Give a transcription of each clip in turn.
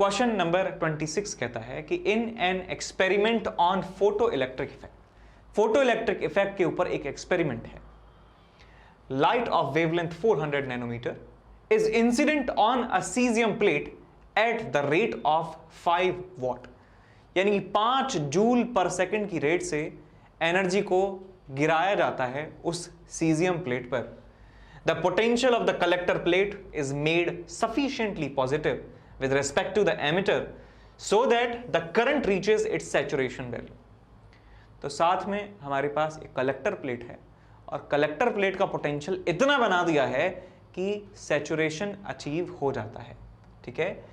Question number 26 कहता है कि in an experiment on photo electric effect, photo electric effect के ऊपर एक एक्सपेरिमेंट है। Light of wavelength 400 nanometre is incident on a caesium plate at the rate of 5 watt, यानी 5 joule पर second की रेट से एनर्जी को गिराया जाता है उस सीजियम प्लेट पर। The potential of the collector plate is made sufficiently positive with respect to the emitter so that the current reaches its saturation value। तो साथ में हमारे पास एक कलेक्टर प्लेट है और कलेक्टर प्लेट का पोटेंशियल इतना बना दिया है कि सैचुरेशन अचीव हो जाता है। ठीक है,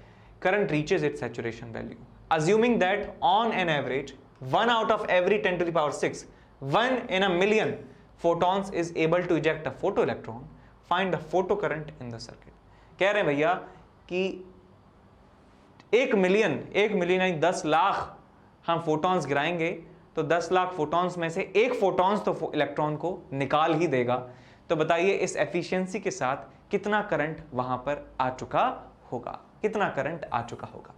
current reaches it's saturation value. Assuming that on an average 1 out of every 10 to the power 6, 1 in a million photons is able to eject a photoelectron, find the photocurrent in the circuit। कह रहे हैं भैया कि 1 million यानी 10 लाख हम photons गिराएंगे तो 10 lakh photons में से एक फोटॉन्स तो इलेक्ट्रॉन को निकाल ही देगा। तो बताइए इस एफिशिएंसी के साथ कितना करंट वहां पर आ चुका होगा, कितना करंट आ चुका होगा।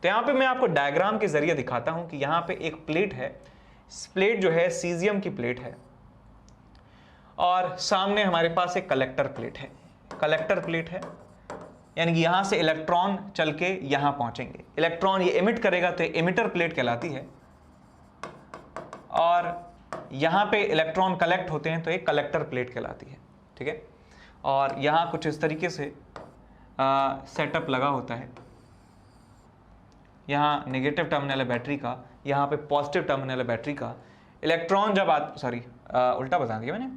तो यहां पे मैं आपको डायग्राम के जरिए दिखाता हूं कि यहां पे एक प्लेट है, प्लेट जो है सीजियम की प्लेट है और सामने हमारे पास एक कलेक्टर प्लेट है। कलेक्टर प्लेट है यानी कि यहां से इलेक्ट्रॉन चल के यहां पहुंचेंगे, इलेक्ट्रॉन ये इमिट करेगा तो ये इमिटर प्लेट कहलाती है और यहां पे इलेक्ट्रॉन कलेक्ट होते हैं तो ये कलेक्टर प्लेट कहलाती है। ठीक है, और यहां कुछ इस तरीके से सेटअप लगा होता है। यहां नेगेटिव टर्मिनल है बैटरी का, यहां पे पॉजिटिव टर्मिनल है बैटरी का। इलेक्ट्रॉन जब उल्टा बता दिया मैंने,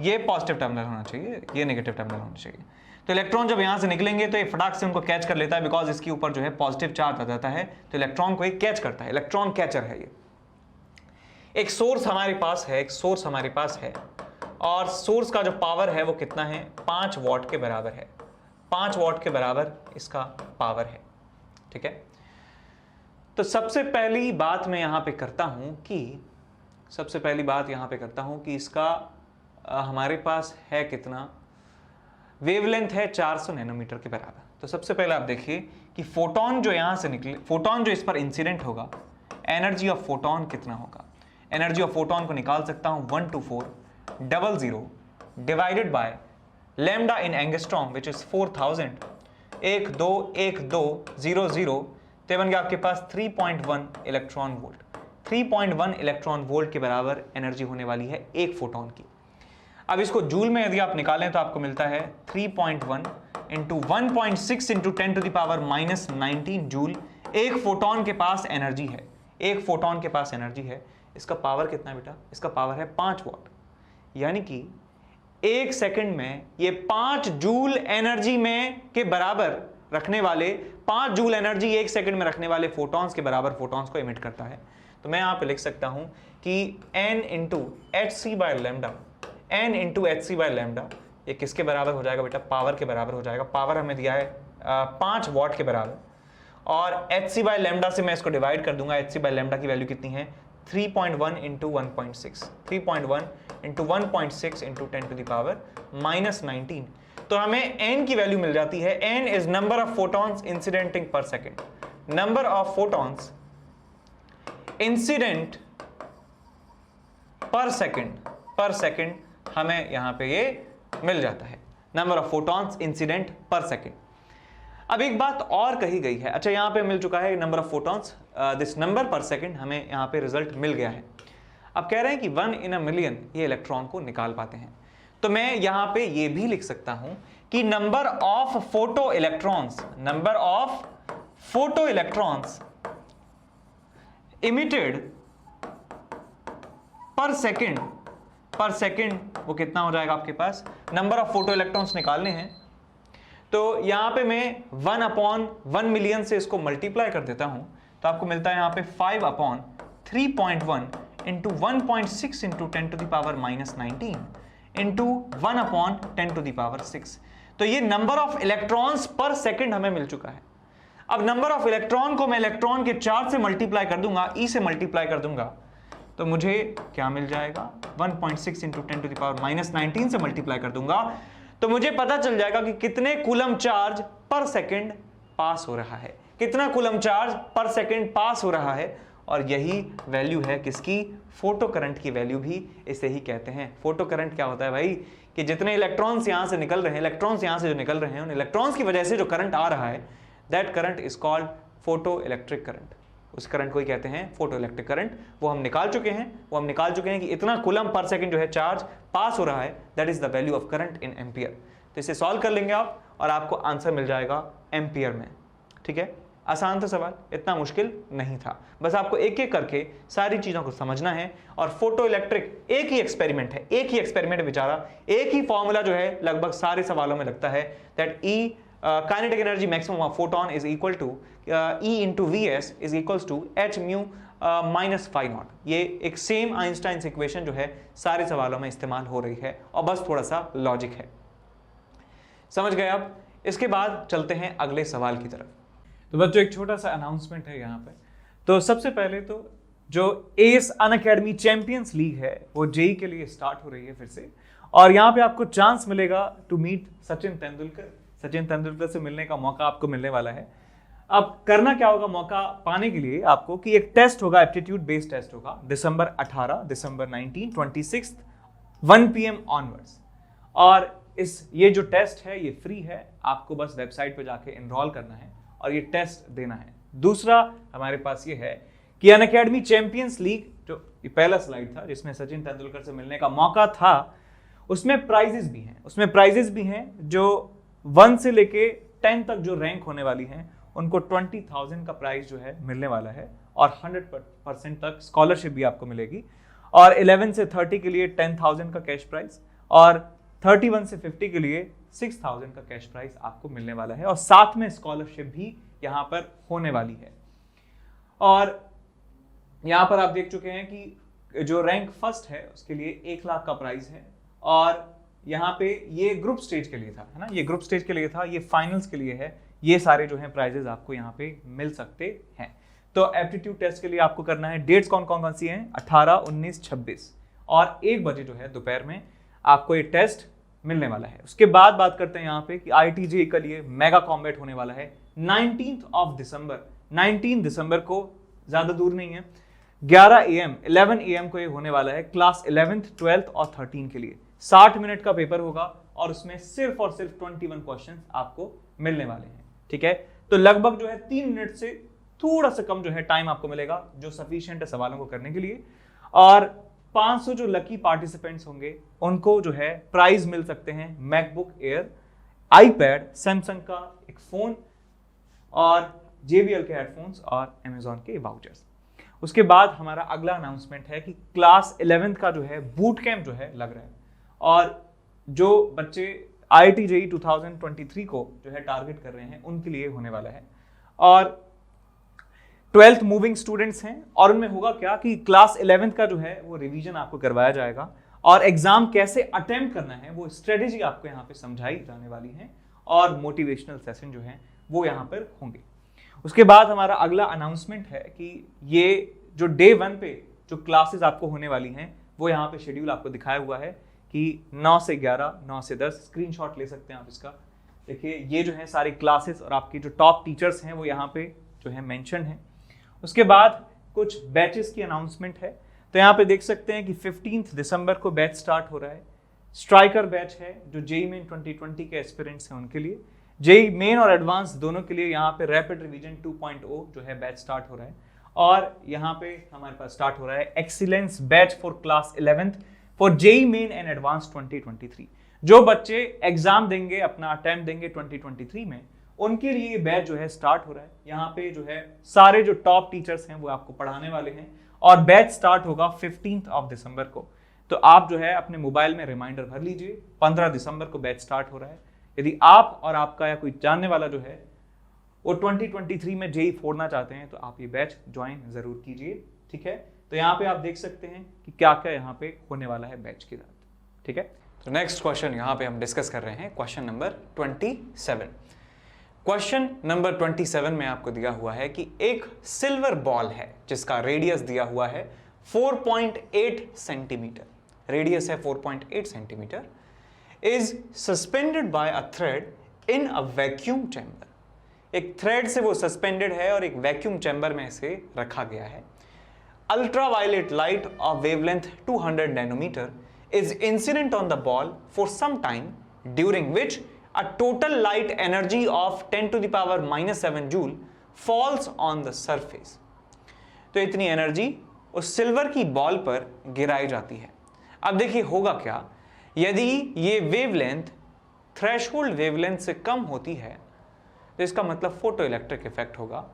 ये पॉजिटिव टर्मिनल होना चाहिए, ये नेगेटिव टर्मिनल होना चाहिए। तो इलेक्ट्रॉन जब यहां से निकलेंगे तो ये फटाक से उनको कैच कर लेता है, बिकॉज इसके ऊपर जो है पॉजिटिव चार्ज आ जाता है, तो इलेक्ट्रॉन को ये कैच करता है, इलेक्ट्रॉन कैचर है ये। एक सोर्स हमारे पास है, एक सोर्स हमारे पास है और सोर्स का जो पावर है वो कितना है, 5 वॉट के बराबर है। 5 वॉट के बराबर इसका पावर है। ठीक है, तो सबसे पहली बात मैं यहां पे करता हूं कि इसका हमारे पास है कितना, वेवलेंथ है 400 नैनोमीटर के बराबर। तो सबसे पहले आप देखिए कि फोटोन जो यहां से निकले, फोटोन जो इस पर इंसिडेंट होगा, एनर्जी ऑफ फोटोन कितना होगा। एनर्जी ऑफ फोटोन को निकाल सकता हूं 12400 divided by lambda in angstrom which is 4000, 1200 तो बन गया आपके पास 3.1 इलेक्ट्रॉन वोल्ट। 3.1 इलेक्ट्रॉन वोल्ट के बराबर एनर्जी होने वाली है एक फोटोन की। अब इसको जूल में यदि आप निकालें तो आपको मिलता है 3.1 into 1.6 into 10 to the power -19 joule एक फोटोन के पास एनर्जी है। एक फोटोन के पास एनर्जी है। इसका पावर कितना बेटा, इसका पावर है 5 वॉट, यानी कि 1 सेकंड में ये 5 जूल एनर्जी में के बराबर रखने वाले, 5 जूल एनर्जी 1 सेकंड में रखने वाले फोटॉन्स के बराबर फोटॉन्स को इमिट करता है। तो मैं यहां पे लिख सकता हूं कि n into h c by lambda, n into h c by lambda, ये किसके बराबर हो जाएगा बेटा, पावर के बराबर हो जाएगा। पावर हमें दिया है 5 वॉट के बराबर और एच सी बाय लैम्डा से मैं इसको डिवाइड कर दूंगा। एच सी बाय लैम्डा की वैल्यू कितनी है, 3.1 into 1.6, 3.1 into 1.6 into 10 to the power -19। तो हमें n की वैल्यू मिल जाती है, n is number of photons incidenting per second. Number of photons incident per second हमें यहां पे ये मिल जाता है, number of photons incident per second. अब एक बात और कही गई है, अच्छा यहां पे मिल चुका है number of photons, this number पर सेकेंड हमें यहां पे रिजल्ट मिल गया है। अब कह रहे हैं कि 1 in a million ये इलेक्ट्रॉन को निकाल पाते हैं। तो मैं यहां पे ये भी लिख सकता हूं कि number of photo electrons emitted पर सेकेंड वो कितना हो जाएगा आपके पास, नंबर ऑफ फोटो इलेक्ट्रॉन्स निकालने हैं। तो यहां पे मैं 1/1 मिलियन से इसको मल्टीप्लाई कर देता हूं तो आपको मिलता है यहां पे 5/3.1 into 1.6 into 10 to the power -19 into 1/10 to the power 6। तो ये number of electrons per second हमें मिल चुका है। अब नंबर ऑफ इलेक्ट्रॉन को मैं इलेक्ट्रॉन के चार्ज से मल्टीप्लाई कर दूंगा, ई से मल्टीप्लाई कर दूंगा, तो मुझे क्या मिल जाएगा, 1.6 इंटू 10 टू द पावर -19 से मल्टीप्लाई कर दूंगा तो मुझे पता चल जाएगा कि कितने कूलम चार्ज पर सेकेंड पास हो रहा है, कितना कूलम चार्ज पर सेकंड पास हो रहा है, और यही वैल्यू है किसकी, फोटो करंट की वैल्यू भी इसे ही कहते हैं। फोटो करंट क्या होता है भाई, कि जितने इलेक्ट्रॉन्स यहां से निकल रहे हैं, इलेक्ट्रॉन्स यहां से जो निकल रहे हैं, उन इलेक्ट्रॉन्स की वजह से जो करंट आ रहा है, that current is called photo electric current. उस करंट को ही कहते हैं फोटो इलेक्ट्रिक करंट। वो हम निकाल चुके हैं कि इतना कूलम पर सेकंड जो है चार्ज पास हो रहा है, that is the value of current in ampere. तो इसे सॉल्व कर लेंगे आप और आपको आंसर मिल जाएगा एम्पियर में। ठीक है, आसान था सवाल, इतना मुश्किल नहीं था। बस आपको एक एक करके सारी चीजों को समझना है। और फोटो इलेक्ट्रिक एक ही एक्सपेरिमेंट है, एक ही एक्सपेरिमेंट बेचारा, एक ही फॉर्मूला जो है लगभग सारे सवालों में लगता है, that e kinetic energy maximum of photon is equal to E into Vs is equals to h mu minus phi naught। ये एक सेम आइंस्टाइन इक्वेशन जो है सारे सवालों में इस्तेमाल हो रही है, और बस थोड़ा सा लॉजिक है। समझ गए आप? इसके बाद चलते हैं अगले सवाल की तरफ। तो बच्चों एक छोटा सा अनाउंसमेंट है यहाँ पे। तो सबसे पहले तो जो एस अनअकैडमी चैंपियंस लीग है वो जेई के लिए स्टार्ट हो रही है फिर से, और यहाँ पे आपको चांस मिलेगा टू मीट सचिन तेंदुलकर। सचिन तेंदुलकर से मिलने का मौका आपको मिलने वाला है। अब करना क्या होगा मौका पाने के लिए आपको, कि एक टेस्ट होगा, एप्टीट्यूड बेस्ड टेस्ट होगा, दिसंबर 18, दिसंबर 19, 26 1 PM ऑनवर्ड्स। और ये जो टेस्ट है ये फ्री है, आपको बस वेबसाइट पे जाके एनरोल करना है और ये टेस्ट देना है। दूसरा हमारे पास ये है कि अनअकैडमी चैंपियंस लीग, जो पहला स्लाइड था जिसमें सचिन तेंदुलकर से मिलने का मौका था, उसमें प्राइजेस भी हैं जो 1 से लेके 10 तक जो रैंक होने वाली हैं उनको 20,000 का प्राइस जो है मिलने वाला है, और 100% तक स्कॉलरशिप भी आपको मिलेगी। और 11 से 30 के लिए 10,000 का कैश प्राइस, और 31 से 50 के लिए 6,000 का कैश प्राइस आपको मिलने वाला है, और साथ में स्कॉलरशिप भी यहाँ पर होने वाली है। और यहाँ पर आप देख चुके हैं कि जो रैंक फर्स्ट है उसके लिए 1 लाख का प्राइस है, और यहाँ पे ये ग्रुप स्टेज के लिए था, है ना, ये ग्रुप स्टेज के लिए था, ये फाइनल्स के लिए है। ये सारे जो हैं प्राइजेस आपको यहाँ पे मिल सकते हैं। तो एप्टीट्यूड टेस्ट के लिए आपको करना है, डेट्स कौन कौन सी हैं, 18, 19, 26 और 1 बजे जो है दोपहर में आपको ये टेस्ट मिलने वाला है। उसके बाद बात करते हैं यहाँ पे कि IIT-JEE के लिए मेगा कॉम्बैट होने वाला है 19 दिसंबर। 19 दिसंबर को, ज्यादा दूर नहीं है, 11 AM को ये होने वाला है, क्लास 11th, 12th और 13 के लिए। 60 मिनट का पेपर होगा और उसमें सिर्फ और सिर्फ 21 क्वेश्चन आपको मिलने वाले हैं। ठीक है, तो लगभग जो है 3 मिनट से थोड़ा सा कम जो है टाइम आपको मिलेगा, जो सफिशिएंट है सवालों को करने के लिए। और 500 जो लकी पार्टिसिपेंट्स होंगे उनको जो है प्राइज मिल सकते हैं, मैकबुक एयर, आईपैड, सैमसंग का एक फोन, और JBL के हेडफोन्स और Amazon के वाउचर्स। उसके बाद हमारा अगला अनाउंसमेंट है कि क्लास 11th का जो है बूट कैंप जो है लग रहा है, और जो बच्चे IIT-JEE 2023 को जो है टारगेट कर रहे हैं उनके लिए होने वाला है। और 12th मूविंग स्टूडेंट्स हैं, और उनमें होगा क्या कि क्लास 11th का जो है वो रिवीजन आपको करवाया जाएगा, और एग्जाम कैसे अटेम्प्ट करना है वो स्ट्रेटेजी आपको यहाँ पे समझाई जाने वाली है, और मोटिवेशनल सेशन जो है वो यहाँ पर होंगे। उसके बाद हमारा अगला अनाउंसमेंट है कि ये जो डे 1 पे जो क्लासेस आपको होने वाली हैं वो यहाँ पे शेड्यूल आपको दिखाया हुआ है कि 9 से 11, 9 से 10, स्क्रीनशॉट ले सकते हैं आप इसका। देखिए ये जो है सारी क्लासेस और आपकी जो टॉप टीचर्स हैं वो यहाँ पे जो है मेंशन है। उसके बाद कुछ बैचेस की अनाउंसमेंट है, तो यहाँ पे देख सकते हैं कि 15 दिसंबर को बैच स्टार्ट हो रहा है। स्ट्राइकर बैच है जो जेई मेन 2020 के एस्पिरेंट्स हैं उनके लिए, जेई मेन और एडवांस दोनों के लिए यहाँ पे रैपिड रिवीजन 2.0 जो है बैच स्टार्ट हो रहा है। और यहाँ पे हमारे पास स्टार्ट हो रहा है excellence batch for class 11th for JEE Main and advance 2023। जो बच्चे एग्जाम देंगे, अपना अटेम्प्ट देंगे 2023 में, उनके लिए ये बैच जो है स्टार्ट हो रहा है। यहाँ पे जो है सारे जो टॉप टीचर्स हैं वो आपको पढ़ाने वाले हैं, और बैच स्टार्ट होगा 15 दिसंबर को। तो आप जो है अपने मोबाइल में रिमाइंडर भर लीजिए, 15 दिसंबर को बैच स्टार्ट हो रहा है। यदि आप और आपका या कोई जानने वाला जो है वो 2023 में जेई फोड़ना चाहते हैं तो आप ये बैच ज्वाइन जरूर कीजिए। ठीक है, तो यहाँ पे आप देख सकते हैं कि क्या क्या यहाँ पे होने वाला है बैच के साथ। ठीक है, तो नेक्स्ट क्वेश्चन यहाँ पे हम डिस्कस कर रहे हैं, क्वेश्चन नंबर 27। क्वेश्चन नंबर 27 में आपको दिया हुआ है कि एक सिल्वर बॉल है जिसका रेडियस दिया हुआ है 4.8 सेंटीमीटर, रेडियस है 4.8 centimetre, is suspended by a thread in a vacuum chamber। एक थ्रेड से वो सस्पेंडेड है और एक वैक्यूम चैम्बर में इसे रखा गया है। Ultraviolet light of wavelength 200 nanometre is incident on the ball for some time, during which a total light energy of 10 to the power minus 7 joule falls on the surface। तो इतनी energy उस silver की ball पर गिराई जाती है। अब देखिए होगा क्या, यदि ये वेवलेंथ थ्रेशोल्ड वेवलेंथ से कम होती है तो इसका मतलब फोटो इलेक्ट्रिक इफेक्ट होगा,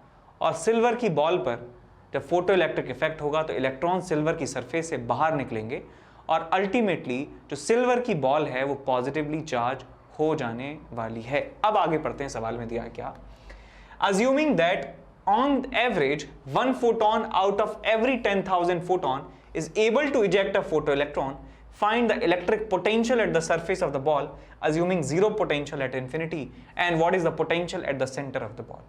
और सिल्वर की बॉल पर जब फोटो इलेक्ट्रिक इफेक्ट होगा तो इलेक्ट्रॉन सिल्वर की सरफेस से बाहर निकलेंगे और अल्टीमेटली जो सिल्वर की बॉल है वो पॉजिटिवली चार्ज हो जाने वाली है। अब आगे पढ़ते हैं, सवाल में दिया क्या, assuming that on average 1 photon out of every 10,000 photon is able to eject a photoelectron, find the electric potential at the surface of the ball assuming zero potential at infinity and what is the potential at the center of the ball।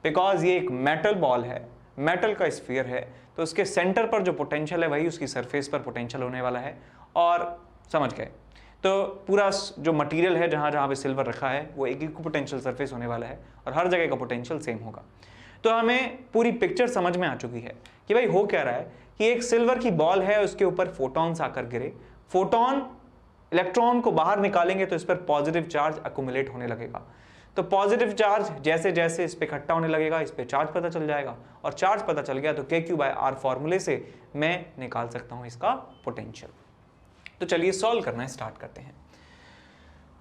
Because ये एक metal ball है, metal का sphere है, तो उसके centre पर जो potential है वही उसकी सरफेस पर पोटेंशियल होने वाला है। और समझ गए, तो पूरा जो मटेरियल है जहाँ जहाँ पे सिल्वर रखा है वो एक इक्विपोटेंशियल सरफेस होने वाला है और हर जगह का पोटेंशियल सेम होगा। तो हमें पूरी पिक्चर समझ में आ चुकी है कि भाई हो क्या रहा है कि एक सिल्वर की बॉल है, उसके ऊपर फोटॉन्स आकर गिरे, फोटॉन इलेक्ट्रॉन को बाहर निकालेंगे तो इस पर पॉजिटिव चार्ज अक्यूमुलेट होने लगेगा। तो पॉजिटिव चार्ज जैसे जैसे इस पे इकट्ठा होने लगेगा इस पे चार्ज पता चल जाएगा, और चार्ज पता चल गया तो KQ/R फॉर्मूले से मैं निकाल सकता हूं इसका पोटेंशियल। तो चलिए सॉल्व करना स्टार्ट करते हैं।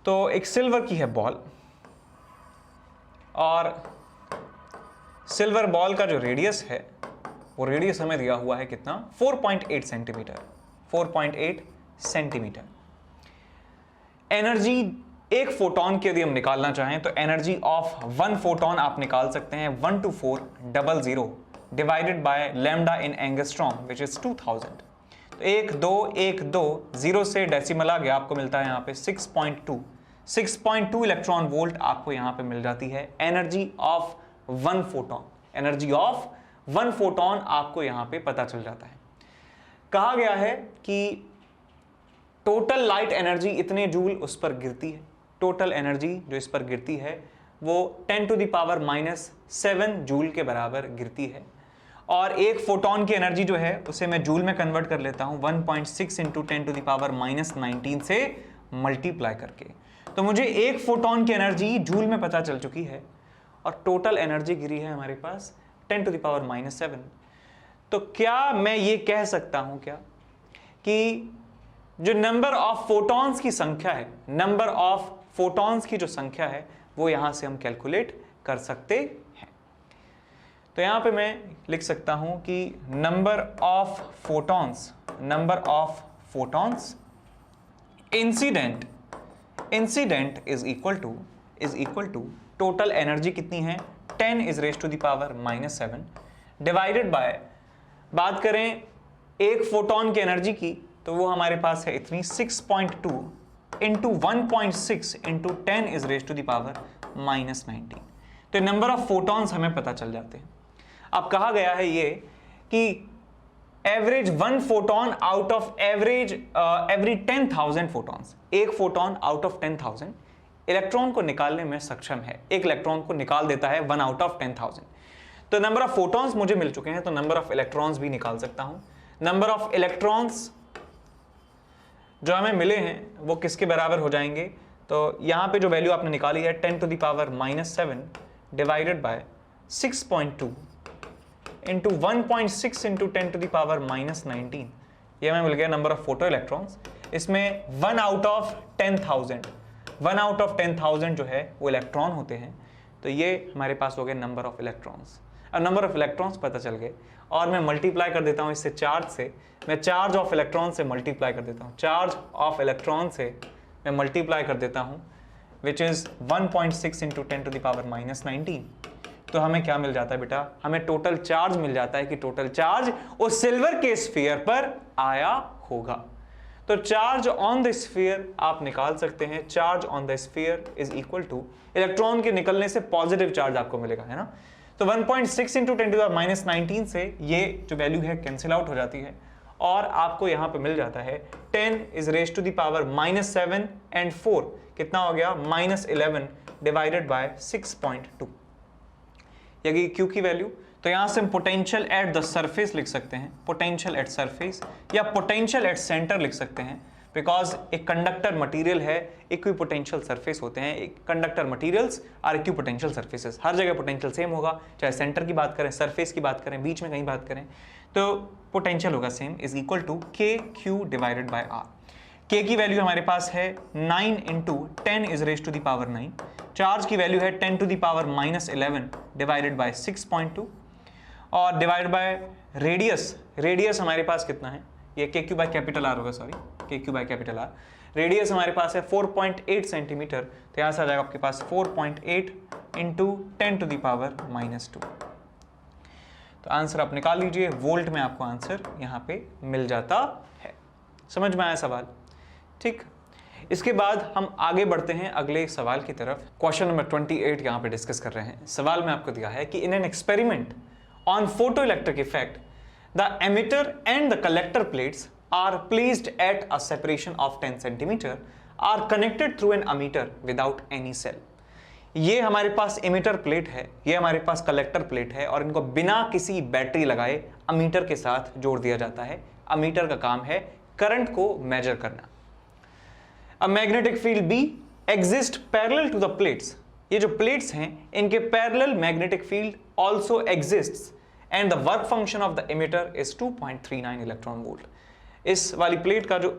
तो एक सिल्वर की है बॉल, और सिल्वर बॉल का जो रेडियस है वो रेडियस हमें दिया हुआ है कितना, 4.8 सेंटीमीटर, 4.8 सेंटीमीटर। एनर्जी एक फोटोन की यदि हम निकालना चाहें तो एनर्जी ऑफ 1 फोटोन आप निकाल सकते हैं 12400 divided by lambda in angstrom which is 2000। तो 1212 0 से डेसिमल आ गया, आपको मिलता है यहाँ पे 6.2 इलेक्ट्रॉन वोल्ट आपको यहाँ पे मिल जाती है energy of 1 photon. Energy of 1 photon आपको यहाँ पे पता चल जाता है। कहा गया है कि टोटल लाइट एनर्जी इतने जूल उस पर गिरती है, टोटल एनर्जी जो इस पर गिरती है वो 10 to the power -7 जूल के बराबर गिरती है, और एक फोटोन की एनर्जी जो है उसे मैं जूल में कन्वर्ट कर लेता हूं 1.6 × 10 to the power -19 से मल्टीप्लाई करके। तो मुझे एक फोटोन की एनर्जी जूल में पता चल चुकी है और टोटल एनर्जी गिरी है हमारे पास 10 to the power -7। तो क्या मैं ये कह सकता हूं क्या कि जो नंबर ऑफ फोटॉन्स की संख्या है, नंबर ऑफ फोटॉन्स की जो संख्या है वो यहां से हम कैलकुलेट कर सकते हैं। तो यहां पे मैं लिख सकता हूं कि number of photons incident is equal to total energy कितनी है 10⁻⁻7 डिवाइडेड बाय, बात करें एक फोटोन की एनर्जी की तो वो हमारे पास है इतनी 6.2 इंटू 1.6 इंटू 10⁻⁻19। तो नंबर ऑफ फोटॉन्स हमें पता चल जाते हैं। अब कहा गया है ये कि average 1 photon out of every 10,000 photons, एक फोटोन आउट ऑफ 10,000 इलेक्ट्रॉन को निकालने में सक्षम है, एक इलेक्ट्रॉन को निकाल देता है 1 आउट ऑफ 10,000। तो नंबर ऑफ फोटॉन्स मुझे मिल चुके हैं तो नंबर ऑफ इलेक्ट्रॉन्स भी निकाल सकता हूं। नंबर ऑफ इलेक्ट्रॉन्स जो हमें मिले हैं वो किसके बराबर हो जाएंगे, तो यहां पे जो वैल्यू आपने निकाली है 10 to the power -7 divided by 6.2 into 1.6 into 10 to the power -19, ये हमें मिल गया नंबर ऑफ फोटो इलेक्ट्रॉन्स। इसमें 1 आउट ऑफ 10,000 जो है वो इलेक्ट्रॉन होते हैं, तो ये हमारे पास हो गए नंबर ऑफ इलेक्ट्रॉन्स। अब नंबर ऑफ इलेक्ट्रॉन्स पता चल गए और मैं मल्टीप्लाई कर देता हूं इससे चार्ज से, मैं चार्ज ऑफ इलेक्ट्रॉन से मल्टीप्लाई कर देता हूं, चार्ज ऑफ इलेक्ट्रॉन से मैं मल्टीप्लाई कर देता हूं which is 1.6 into 10 to the power -19। तो हमें क्या मिल जाता है बेटा, हमें टोटल चार्ज मिल जाता है कि टोटल चार्ज उस सिल्वर के स्फीयर पर आया होगा। तो चार्ज ऑन द स्फीयर आप निकाल सकते हैं, charge on the sphere is equal two electron के निकलने से पॉजिटिव चार्ज आपको मिलेगा, है ना। तो 1.6 इंटू 10 to the power -19 से ये जो वैल्यू है कैंसिल आउट हो जाती है और आपको यहां पे मिल जाता है 10⁻⁻7 एंड 4 कितना हो गया -11 डिवाइडेड बाय 6.2। या कि Q की वैल्यू, तो यहां से हम पोटेंशियल एट द सरफेस लिख सकते हैं, पोटेंशियल एट सरफेस, या पोटेंशियल एट सेंटर लिख सकते हैं, बिकॉज एक कंडक्टर मटेरियल है, इक्विपोटेंशियल सरफेस होते हैं, एक conductor materials are equipotential surfaces, हर जगह पोटेंशियल सेम होगा, चाहे सेंटर की बात करें, सरफेस की बात करें, बीच में कहीं बात करें, तो पोटेंशियल होगा same, is equal to k q divided by r. K की वैल्यू हमारे पास है 9 into 10 is raise to the power 9, charge की वैल्यू है 10 to the power -11 divided by 6.2, और डिवाइड बाय रेडियस, रेडियस हमारे पास कितना है, ये k q by capital R होगा, sorry k q by capital R, radius हमारे पास है 4.8 सेंटीमीटर, तो यहाँ से आ जाएगा आपके पास 4.8 इंटू 10 टू द पावर -2। तो आंसर आप निकाल लीजिए, वोल्ट में आपको आंसर यहाँ पे मिल जाता है। समझ में आया सवाल? ठीक, इसके बाद हम आगे बढ़ते हैं अगले सवाल की तरफ। क्वेश्चन नंबर 28 यहाँ पे डिस्कस कर रहे हैं। सवाल में आपको दिया है कि in an experiment on photo electric effect the emitter and the collector plates are placed at a separation of 10 centimeter are connected through an ammeter without any cell। ये हमारे पास एमिटर प्लेट है, ये हमारे पास कलेक्टर प्लेट है, और इनको बिना किसी बैटरी लगाए अमीटर के साथ जोड़ दिया जाता है। अमीटर का काम है करंट को मेजर करना। A magnetic field B exist parallel to the plates, ये जो प्लेट्स हैं इनके parallel magnetic field also exists and the work function of the emitter is 2.39 electron volt. इस वाली प्लेट का जो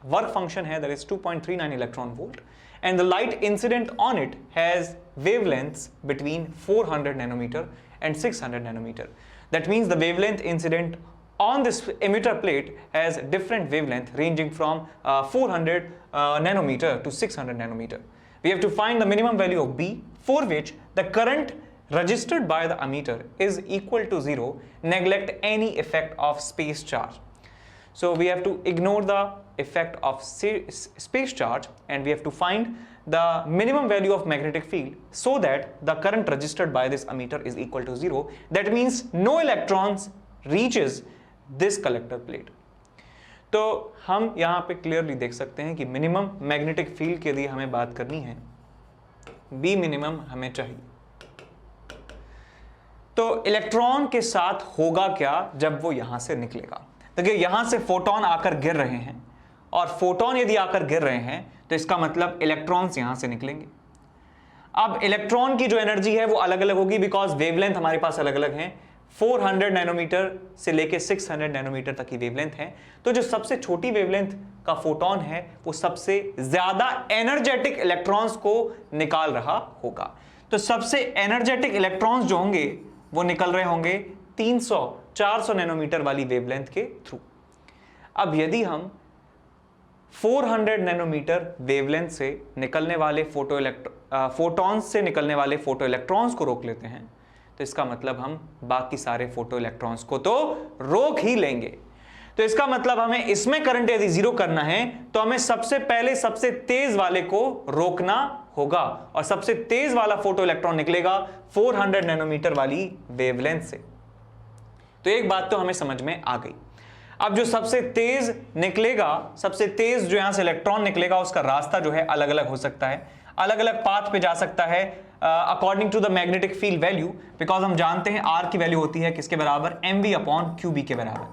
वर्क फंक्शन है that is 2.39 electron volt, and the light incident on it has wavelengths between 400 nanometre and 600 nanometre. That means the wavelength incident on this emitter plate has different wavelength ranging from 400 nanometer to 600 nanometer. We have to find the minimum value of B, for which the current registered by the ammeter is equal to 0. Neglect any effect of space charge. So we have to ignore the effect of space charge, and we have to find the minimum value of magnetic field so that the current registered by this ammeter is equal to 0. That means no electrons reaches this collector plate. तो हम यहां पे clearly देख सकते हैं कि minimum magnetic field के लिए हमें बात करनी है, बी मिनिमम हमें चाहिए। तो इलेक्ट्रॉन के साथ होगा क्या जब वो यहां से निकलेगा? देखिए यहां से फोटोन आकर गिर रहे हैं, और फोटोन यदि आकर गिर रहे हैं तो इसका मतलब इलेक्ट्रॉन्स यहां से निकलेंगे। अब इलेक्ट्रॉन की जो एनर्जी है वो अलग अलग होगी, बिकॉज वेवलेंथ हमारे पास अलग अलग है। 400 नैनोमीटर से लेके 600 नैनोमीटर तक की वेवलेंथ है। तो जो सबसे छोटी वेवलेंथ का फोटोन है वो सबसे ज्यादा एनर्जेटिक इलेक्ट्रॉन्स को निकाल रहा होगा। तो सबसे एनर्जेटिक इलेक्ट्रॉन्स जो होंगे वो निकल रहे होंगे 300-400 नैनोमीटर वाली वेवलेंथ के थ्रू। अब यदि हम 400 नैनोमीटर वेवलेंथ से निकलने वाले फोटॉन्स से निकलने वाले फोटो इलेक्ट्रॉन्स को रोक लेते हैं, तो इसका मतलब हम बाकी सारे फोटो इलेक्ट्रॉन्स को तो रोक ही लेंगे। तो इसका मतलब हमें इसमें करंट यदि जीरो करना है तो हमें सबसे पहले सबसे तेज वाले को रोकना होगा, और सबसे तेज वाला फोटो इलेक्ट्रॉन निकलेगा 400 नैनोमीटर वाली वेवलेंथ से। तो एक बात तो हमें समझ में आ गई। अब जो सबसे तेज निकलेगा, सबसे तेज जो यहां से इलेक्ट्रॉन निकलेगा, उसका रास्ता जो है अलग अलग हो सकता है, अलग अलग पाथ पे जा सकता है according to the magnetic field value, because हम जानते हैं आर की वैल्यू होती है किसके बराबर, mv अपॉन qb के बराबर।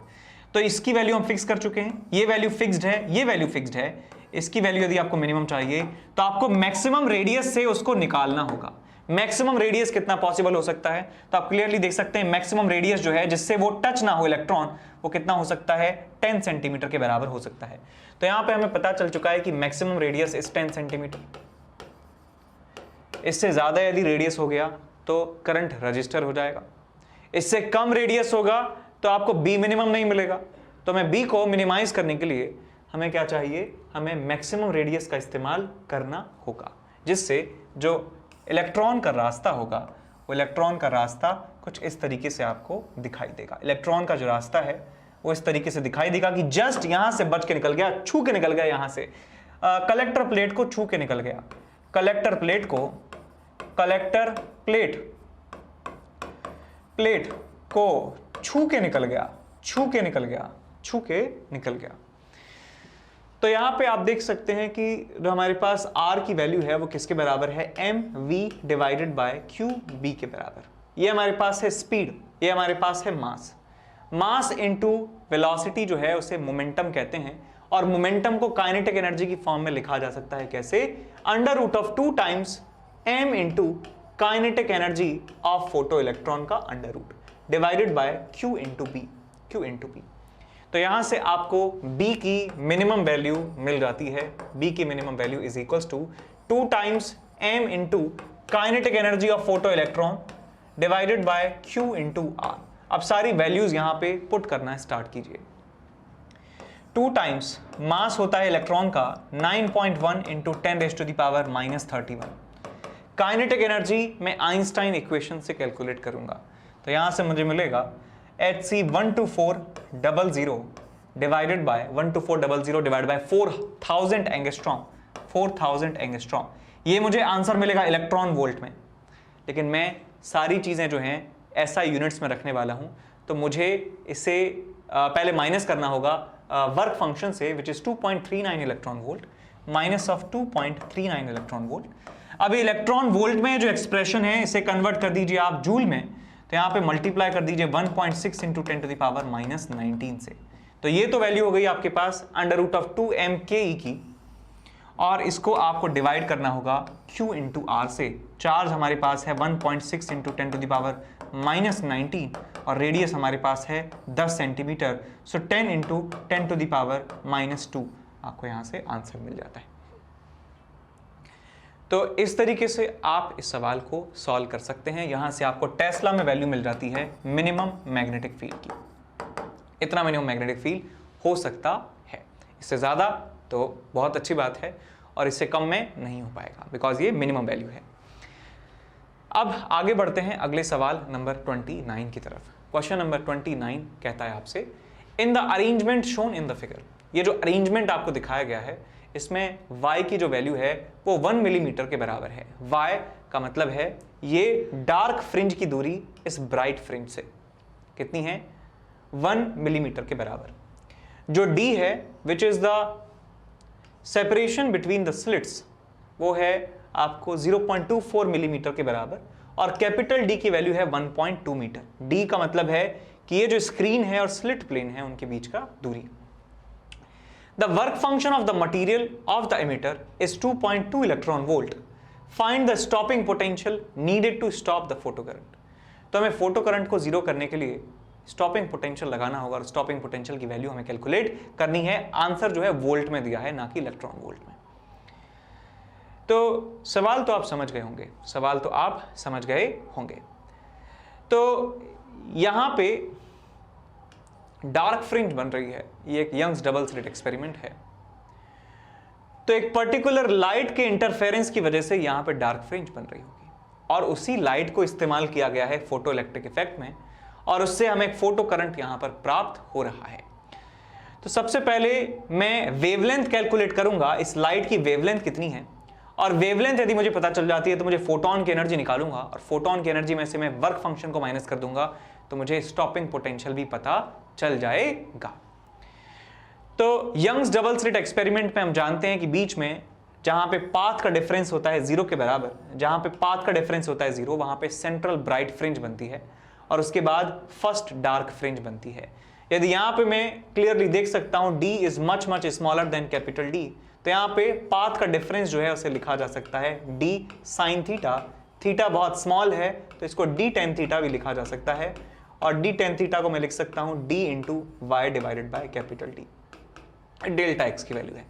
तो इसकी वैल्यू हम फिक्स कर चुके हैं, ये वैल्यू फिक्स्ड है, ये वैल्यू फिक्स्ड है। इसकी वैल्यू यदि आपको मिनिमम चाहिए तो आपको मैक्सिमम रेडियस से उसको निकालना होगा। मैक्सिमम रेडियस कितना पॉसिबल हो सकता है? तो आप क्लियरली देख सकते हैं मैक्सिमम रेडियस जो है जिससे वो टच ना हो इलेक्ट्रॉन, वो कितना हो सकता है? 10 सेंटीमीटर के बराबर हो सकता है। तो यहां पे हमें पता चल चुका है कि मैक्सिमम रेडियस इज 10 सेंटीमीटर। इससे ज्यादा यदि रेडियस हो गया तो करंट रजिस्टर हो जाएगा, इससे कम रेडियस होगा तो आपको बी मिनिमम नहीं मिलेगा। तो मैं बी को मिनिमाइज करने के लिए हमें क्या चाहिए? हमें मैक्सिमम रेडियस का इस्तेमाल करना होगा, जिससे जो इलेक्ट्रॉन का रास्ता होगा वो इलेक्ट्रॉन का रास्ता कुछ इस तरीके से आपको दिखाई देगा। इलेक्ट्रॉन का जो रास्ता है वो इस तरीके से दिखाई देगा कि जस्ट यहां से बच के निकल गया, छू के निकल गया, यहां से कलेक्टर प्लेट को छू के निकल गया, कलेक्टर प्लेट को, कलेक्टर प्लेट को छू के निकल गया, छू के निकल गया, छू के निकल गया। तो यहां पे आप देख सकते हैं कि जो हमारे पास R की वैल्यू है वो किसके बराबर है? mv डिवाइडेड बाय qb के बराबर। ये हमारे पास है स्पीड, ये हमारे पास है मास। मास इंटू वेलोसिटी जो है उसे मोमेंटम कहते हैं, और मोमेंटम को काइनेटिक एनर्जी की फॉर्म में लिखा जा सकता है कैसे, under root of 2 times m into kinetic energy of photo electron का under root divided by q into P. तो यहां से आपको b की मिनिमम वैल्यू मिल जाती है, b की minimum value is equals to 2 times m into kinetic energy of photo electron divided by q into r। अब सारी वैल्यूज यहां पे पुट करना स्टार्ट कीजिए। 2 टाइम्स मास होता है इलेक्ट्रॉन का 9.1 इंटू 10⁻⁻31। काइनेटिक एनर्जी मैं आइंस्टाइन इक्वेशन से कैलकुलेट करूंगा, तो यहां से मुझे मिलेगा Hc12400 divided by 12400 divided by 4000 angstrom, 4000 angstrom. ये मुझे आंसर मिलेगा इलेक्ट्रॉन वोल्ट में, लेकिन मैं सारी चीजें जो हैं SI यूनिट्स में रखने वाला हूं, तो मुझे इसे पहले माइनस करना होगा वर्क फंक्शन से, which is 2.39 electron volt minus of 2.39 electron volt. अब इलेक्ट्रॉन वोल्ट में जो एक्सप्रेशन है इसे कन्वर्ट कर दीजिए आप जूल में, तो यहां पे मल्टीप्लाई कर दीजिए 1.6 इंटू 10⁻⁻19 से। तो ये तो वैल्यू हो गई आपके पास अंडर रूट ऑफ 2m/ke की, और इसको आपको डिवाइड करना होगा q इंटू आर से। चार्ज हमारे पास है 1.6 इंटू 10⁻⁻19 और रेडियस हमारे पास है 10 सेंटीमीटर, सो 10 इंटू 10⁻⁻2 आपको यहां से आंसर मिल जाता है। तो इस तरीके से आप इस सवाल को सॉल्व कर सकते हैं। यहां से आपको टेस्ला में वैल्यू मिल जाती है मिनिमम मैग्नेटिक फील्ड की, इतना मिनिमम मैग्नेटिक फील्ड हो सकता है, इससे ज़्यादा तो बहुत अच्छी बात है, और इससे कम में नहीं हो पाएगा बिकॉज ये मिनिमम वैल्यू है। अब आगे बढ़ते हैं अगले सवाल नंबर 29 की तरफ। क्वेश्चन नंबर 29 कहता है आपसे, in the arrangement shown in the figure, ये जो अरेंजमेंट आपको दिखाया गया है इसमें y की जो वैल्यू है वो 1 मिलीमीटर के बराबर है। y का मतलब है ये डार्क फ्रिंज की दूरी इस ब्राइट फ्रिंज से कितनी है, 1 मिलीमीटर के बराबर। जो d है which is the separation between the slits, वो है आपको 0.24 मिलीमीटर के बराबर, और कैपिटल D की वैल्यू है 1.2 मीटर। D का मतलब है कि ये जो स्क्रीन है और स्लिट प्लेन है उनके बीच का दूरी। The work function of the material of the emitter is 2.2 electron volt. Find the stopping potential needed to stop the photocurrent. तो हमें फोटो करंट को जीरो करने के लिए स्टॉपिंग पोटेंशियल लगाना होगा, और स्टॉपिंग पोटेंशियल की वैल्यू हमें कैलकुलेट करनी है। आंसर जो है वोल्ट में दिया है, ना कि इलेक्ट्रॉन वोल्ट में। तो सवाल तो आप समझ गए होंगे, तो यहां पे डार्क फ्रिंज बन रही है, ये एक यंग्स डबल स्लिट एक्सपेरिमेंट है। तो एक पर्टिकुलर लाइट के इंटरफेरेंस की वजह से यहां पे डार्क फ्रिंज बन रही होगी, और उसी लाइट को इस्तेमाल किया गया है फोटो इलेक्ट्रिक इफेक्ट में, और उससे हमें एक फोटो करंट यहां पर प्राप्त हो रहा है। तो सबसे पहले मैं वेवलेंथ कैलकुलेट करूंगा, इस लाइट की वेवलेंथ कितनी है, और वेवलेंथ यदि मुझे पता चल जाती है तो मुझे फोटोन की एनर्जी निकालूंगा, और फोटोन की एनर्जी में से मैं वर्क फंक्शन को माइनस कर दूंगा, तो मुझे स्टॉपिंग पोटेंशियल भी पता चल जाएगा। तो यंग्स डबल स्लिट एक्सपेरिमेंट में हम जानते हैं कि बीच में जहां पे पाथ का डिफरेंस होता है 0 के बराबर, जहां पे पाथ का डिफरेंस होता है 0, वहां पे सेंट्रल ब्राइट फ्रिंज बनती है, और उसके बाद फर्स्ट डार्क फ्रिंज बनती है। यदि यहां पे मैं क्लियरली देख सकता हूं d is much much smaller than capital D, तो यहां पे पाथ का डिफरेंस जो है उसे लिखा जा सकता है d sin थीटा। थीटा बहुत स्मॉल है तो इसको d tan थीटा भी लिखा जा सकता है, और d tan थीटा को मैं लिख सकता हूं d into y divided by capital D, delta x की वैल्यू है।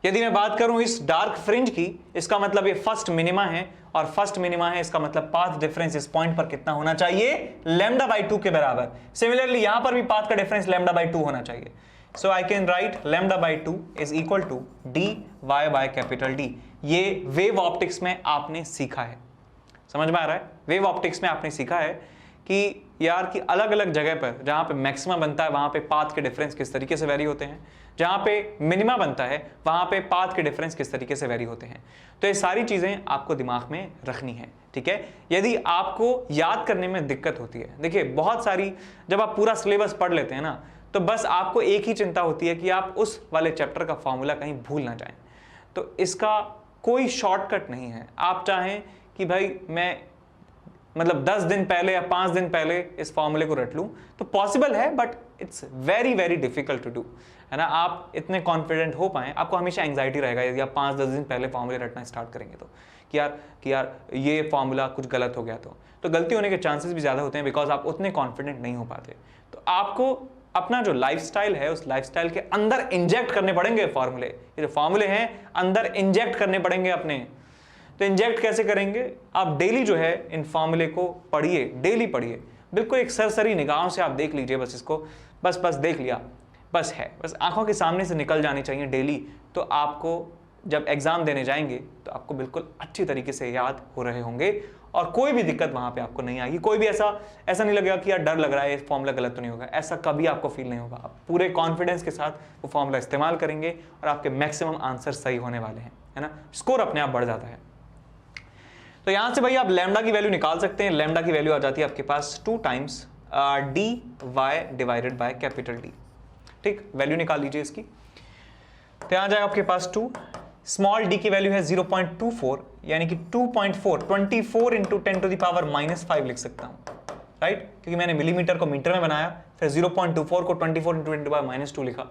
यदि मैं बात करूं इस डार्क फ्रिंज की, इसका मतलब ये फर्स्ट मिनिमा है, और फर्स्ट मिनिमा है, इसका मतलब पाथ डिफरेंस इस पॉइंट पर कितना होना चाहिए, λ/2 के बराबर। सिमिलरली यहां पर भी पाथ का डिफरेंस λ/2 होना चाहिए। So I can write λ/2 is equal to dy by capital D। ये वेव ऑप्टिक्स में आपने सीखा है, समझ में आ रहा है? वेव ऑप्टिक्स में आपने सीखा है कि यार कि अलग अलग जगह पर जहां पे मैक्सिमा बनता है वहां पे पाथ के डिफरेंस किस तरीके से वेरी होते हैं, जहां पे मिनिमा बनता है वहां पे पाथ के डिफरेंस किस तरीके से वेरी होते हैं। तो ये सारी चीजें आपको दिमाग में रखनी है, ठीक है। यदि आपको याद करने में दिक्कत होती है, देखिए बहुत सारी, जब आप पूरा सिलेबस पढ़ लेते हैं ना, तो बस आपको एक ही चिंता होती है कि आप उस वाले चैप्टर का फॉर्मूला कहीं भूल ना जाएं। तो इसका कोई शॉर्टकट नहीं है। आप चाहें कि भाई मैं मतलब 10 दिन पहले या 5 दिन पहले इस फॉर्मूले को रट लूं तो पॉसिबल है, but it's very very difficult to do, है ना। आप इतने कॉन्फिडेंट हो पाए, आपको हमेशा एंग्जाइटी रहेगा यदि आप 5-10 दिन पहले फॉर्मूले रटना स्टार्ट करेंगे तो कि यार ये फॉर्मूला कुछ गलत हो गया तो गलती होने के चांसेस भी ज़्यादा होते हैं, बिकॉज आप उतने कॉन्फिडेंट नहीं हो पाते। तो आपको अपना जो लाइफस्टाइल है उस लाइफस्टाइल के अंदर इंजेक्ट करने पड़ेंगे फॉर्मूले। ये जो फॉर्मूले हैं अंदर इंजेक्ट करने पड़ेंगे अपने। तो इंजेक्ट कैसे करेंगे? आप डेली जो है इन फॉर्मूले को पढ़िए, डेली पढ़िए, बिल्कुल एक सरसरी निगाहों से आप देख लीजिए, बस इसको बस देख लिया, बस है, बस आंखों के सामने से निकल जानी चाहिए डेली। तो आपको जब एग्जाम देने जाएंगे तो आपको बिल्कुल अच्छी तरीके से याद हो रहे होंगे और कोई भी दिक्कत वहां पे आपको नहीं आएगी। कोई भी ऐसा नहीं लगेगा कि यार डर लग रहा है, फॉर्मूला गलत तो नहीं होगा, ऐसा कभी आपको फील नहीं होगा। आप पूरे कॉन्फिडेंस के साथ वो फॉर्मूला इस्तेमाल करेंगे और आपके मैक्सिमम आंसर सही होने वाले हैं, है ना। स्कोर अपने आप बढ़ जाता है। तो यहां से भाई आप लैम्डा की वैल्यू निकाल सकते हैं। लैम्डा की वैल्यू आ जाती है आपके पास 2 times dy divided by capital D। ठीक, वैल्यू निकाल लीजिए इसकी। तो यहां जाएगा आपके पास 2, स्मॉल d की वैल्यू है 0.24, यानी कि 2.4, 24 इंटू 10 टू द पावर -5 लिख सकता हूं, राइट, क्योंकि मैंने मिलीमीटर को मीटर में बनाया, फिर 0.24 को 24 इंटू 10 टू द पावर -2 लिखा,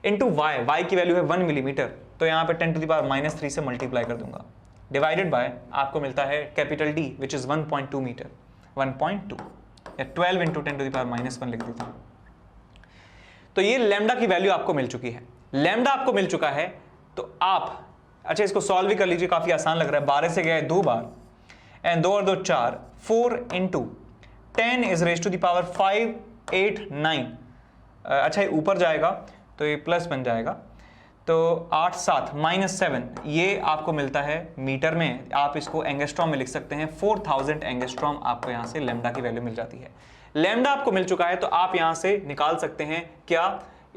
इंटू y की वैल्यू है 1 मिलीमीटर, तो यहां पे 10 टू द पावर -3 से मल्टीप्लाई कर दूंगा, डिवाइडेड बाय आपको मिलता है capital D which is 1.2 metre, 1.2 या 12 इंटू 10 टू द पावर -1 लिख देता हूं। तो ये लैम्डा की वैल्यू आपको मिल चुकी है। लैम्डा आपको मिल चुका है तो आप अच्छा इसको सॉल्व भी कर लीजिए, काफी आसान लग रहा है। 12 से गए 2 बार, एंड 2 और 2 4, 4 into 10 is raise to the power 5 8 9। अच्छा ये ऊपर जाएगा तो ये प्लस बन जाएगा, तो 8 7 -7, ये आपको मिलता है मीटर में। आप इसको एंगस्ट्रॉम में लिख सकते हैं, 4000 एंगस्ट्रॉम आपको यहाँ से लैम्डा की वैल्यू मिल जाती है। लैम्डा आपको मिल चुका है तो आप यहाँ से निकाल सकते हैं क्या,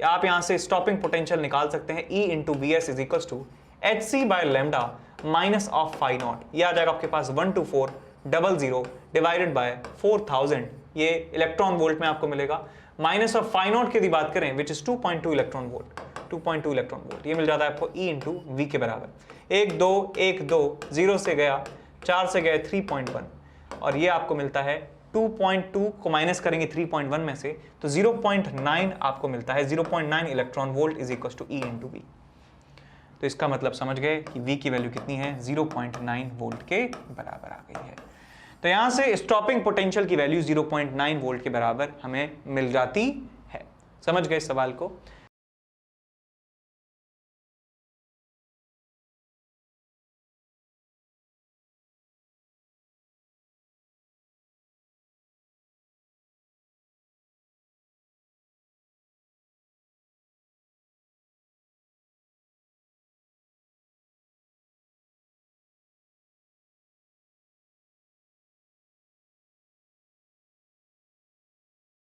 आप यहाँ से स्टॉपिंग पोटेंशियल निकाल सकते हैं, E into V s is equal to HC by lambda minus of phi nought. ये आ जाएगा आपके पास 12400 डिवाइडेड बाय 4000, ये इलेक्ट्रॉन वोल्ट में आपको मिलेगा। माइनस ऑफ फाई नॉट की बात करें which is 2.2 electron volt, 2.2 electron volt, ये मिल जाता है आपको E इंटू वी के बराबर। 1 2 1 2, 0 से गया 4 से गए 3.1, और ये आपको मिलता है 2.2 को माइनस करेंगे 3.1 में से तो 0.9 आपको मिलता है। 0.9 electron volt is equal to E into V. तो इसका मतलब समझ गए कि V की वैल्यू कितनी है, 0.9 वोल्ट के बराबर आ गई है। तो यहां से स्टॉपिंग पोटेंशियल की वैल्यू 0.9 वोल्ट के बराबर हमें मिल जाती है। समझ गए इस सवाल को।